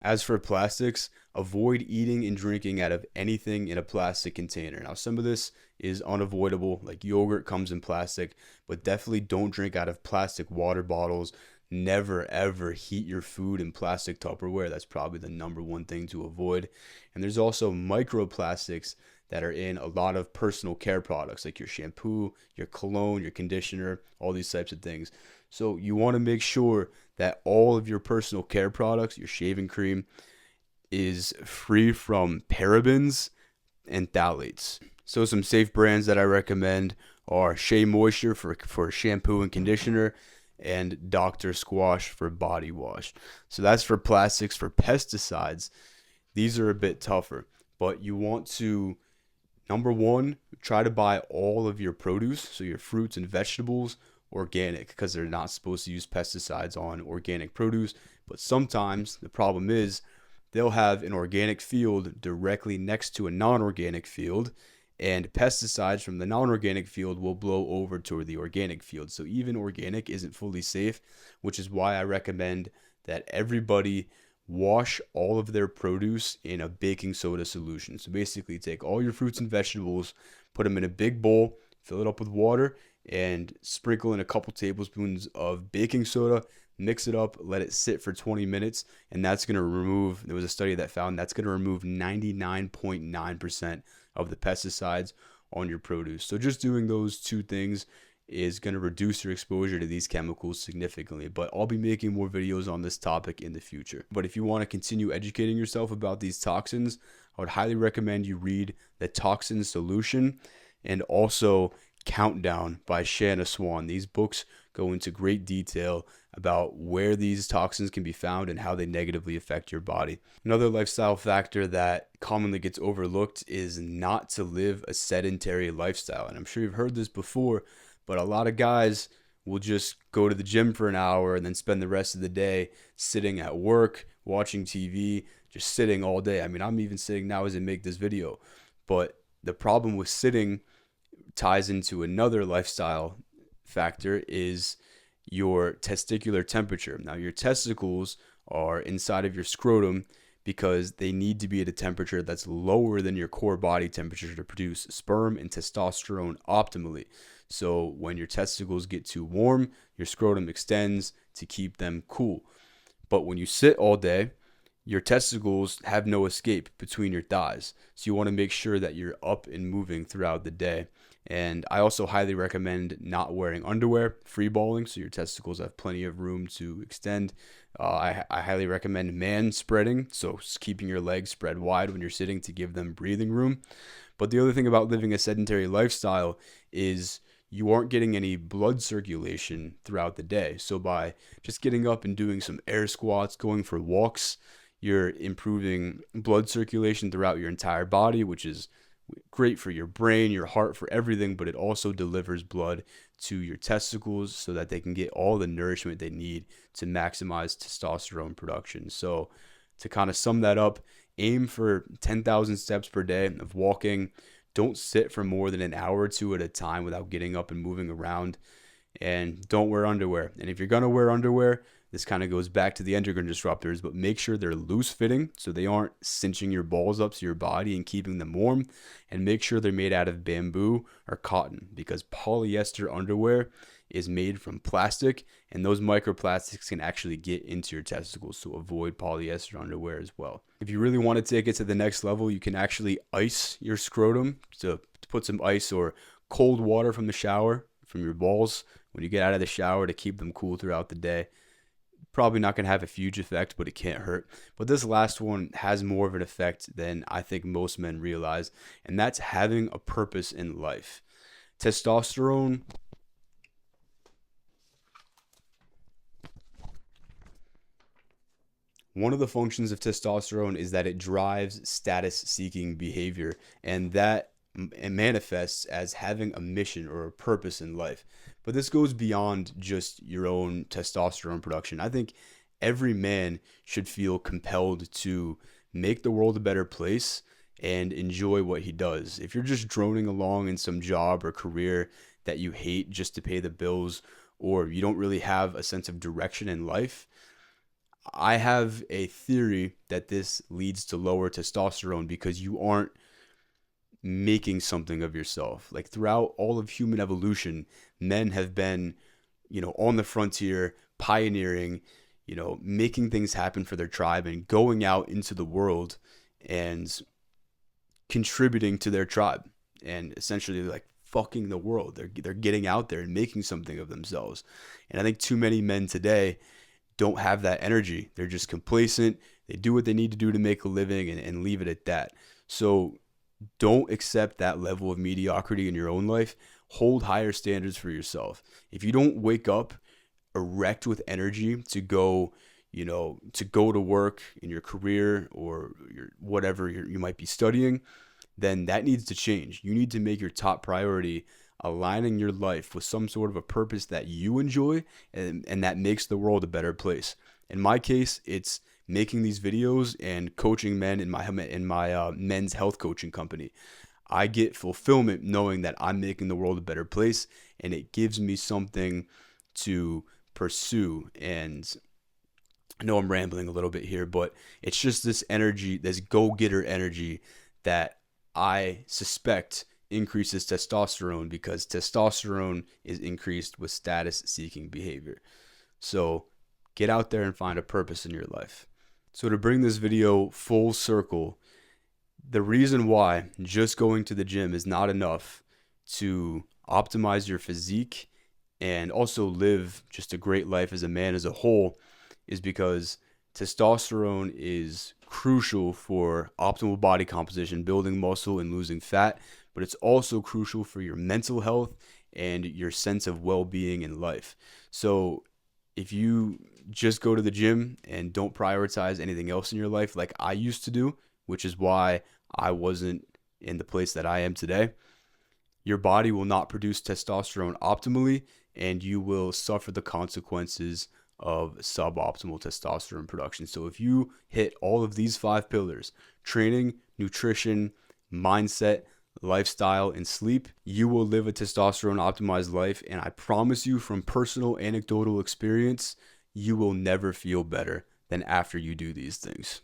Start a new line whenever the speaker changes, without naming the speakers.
As for plastics, avoid eating and drinking out of anything in a plastic container. Now, some of this is unavoidable, like yogurt comes in plastic, but definitely don't drink out of plastic water bottles. Never ever heat your food in plastic Tupperware. That's probably the number one thing to avoid. And there's also microplastics that are in a lot of personal care products like your shampoo, your cologne, your conditioner, all these types of things. So you want to make sure that all of your personal care products, your shaving cream, is free from parabens and phthalates. So some safe brands that I recommend are Shea Moisture for shampoo and conditioner, and Dr. Squash for body wash. So that's for plastics. For pesticides, these are a bit tougher, but you want to, number one, try to buy all of your produce, so your fruits and vegetables, organic, because they're not supposed to use pesticides on organic produce. But sometimes the problem is they'll have an organic field directly next to a non-organic field, and pesticides from the non-organic field will blow over toward the organic field. So even organic isn't fully safe, which is why I recommend that everybody wash all of their produce in a baking soda solution. So basically take all your fruits and vegetables, put them in a big bowl, fill it up with water, and sprinkle in a couple tablespoons of baking soda, mix it up, let it sit for 20 minutes, and that's going to remove, there was a study that found that's going to remove 99.9% of the pesticides on your produce. So just doing those two things is going to reduce your exposure to these chemicals significantly. But I'll be making more videos on this topic in the future. But if you want to continue educating yourself about these toxins, I would highly recommend you read The Toxin Solution and also Countdown by Shanna Swan. These books go into great detail about where these toxins can be found and how they negatively affect your body. Another lifestyle factor that commonly gets overlooked is not to live a sedentary lifestyle. And I'm sure you've heard this before, but a lot of guys will just go to the gym for an hour and then spend the rest of the day sitting at work, watching TV, just sitting all day. I mean, I'm even sitting now as I make this video. But the problem with sitting ties into another lifestyle factor is your testicular temperature. Now, your testicles are inside of your scrotum because they need to be at a temperature that's lower than your core body temperature to produce sperm and testosterone optimally. So when your testicles get too warm, your scrotum extends to keep them cool. But when you sit all day, your testicles have no escape between your thighs. So you want to make sure that you're up and moving throughout the day. And I also highly recommend not wearing underwear, free balling, so your testicles have plenty of room to extend. I highly recommend man spreading, so keeping your legs spread wide when you're sitting to give them breathing room. But the other thing about living a sedentary lifestyle is you aren't getting any blood circulation throughout the day. So by just getting up and doing some air squats, going for walks, you're improving blood circulation throughout your entire body, which is great for your brain, your heart, for everything, but it also delivers blood to your testicles so that they can get all the nourishment they need to maximize testosterone production. So to kind of sum that up, aim for 10,000 steps per day of walking. Don't sit for more than an hour or two at a time without getting up and moving around. And don't wear underwear. And if you're going to wear underwear, this kind of goes back to the endocrine disruptors, but make sure they're loose fitting so they aren't cinching your balls up to your body and keeping them warm. And make sure they're made out of bamboo or cotton, because polyester underwear is made from plastic, and those microplastics can actually get into your testicles. So avoid polyester underwear as well. If you really want to take it to the next level, you can actually ice your scrotum. So put some ice or cold water from the shower, from your balls, when you get out of the shower to keep them cool throughout the day. Probably not going to have a huge effect, but it can't hurt. But this last one has more of an effect than I think most men realize, and that's having a purpose in life. Testosterone, one of the functions of testosterone is that it drives status-seeking behavior, and that it manifests as having a mission or a purpose in life. But this goes beyond just your own testosterone production. I think every man should feel compelled to make the world a better place and enjoy what he does. If you're just droning along in some job or career that you hate just to pay the bills, or you don't really have a sense of direction in life, I have a theory that this leads to lower testosterone because you aren't making something of yourself. Like throughout all of human evolution, men have been, on the frontier, pioneering, making things happen for their tribe and going out into the world and contributing to their tribe and essentially like fucking the world. They're getting out there and making something of themselves. And I think too many men today don't have that energy. They're just complacent. They do what they need to do to make a living and leave it at that. So don't accept that level of mediocrity in your own life. Hold higher standards for yourself. If you don't wake up erect with energy to go, to go to work in your career or whatever you might be studying, then that needs to change. You need to make your top priority aligning your life with some sort of a purpose that you enjoy and that makes the world a better place. In my case, it's making these videos and coaching men in my men's health coaching company. I get fulfillment knowing that I'm making the world a better place, and it gives me something to pursue. And I know I'm rambling a little bit here, but it's just this energy, this go-getter energy that I suspect increases testosterone because testosterone is increased with status-seeking behavior. So get out there and find a purpose in your life. So to bring this video full circle, the reason why just going to the gym is not enough to optimize your physique and also live just a great life as a man as a whole is because testosterone is crucial for optimal body composition, building muscle and losing fat, but it's also crucial for your mental health and your sense of well-being in life. So if you just go to the gym and don't prioritize anything else in your life like I used to do, which is why I wasn't in the place that I am today, your body will not produce testosterone optimally and you will suffer the consequences of suboptimal testosterone production. So if you hit all of these 5 pillars, training, nutrition, mindset, lifestyle, and sleep, you will live a testosterone optimized life. And I promise you from personal anecdotal experience, you will never feel better than after you do these things.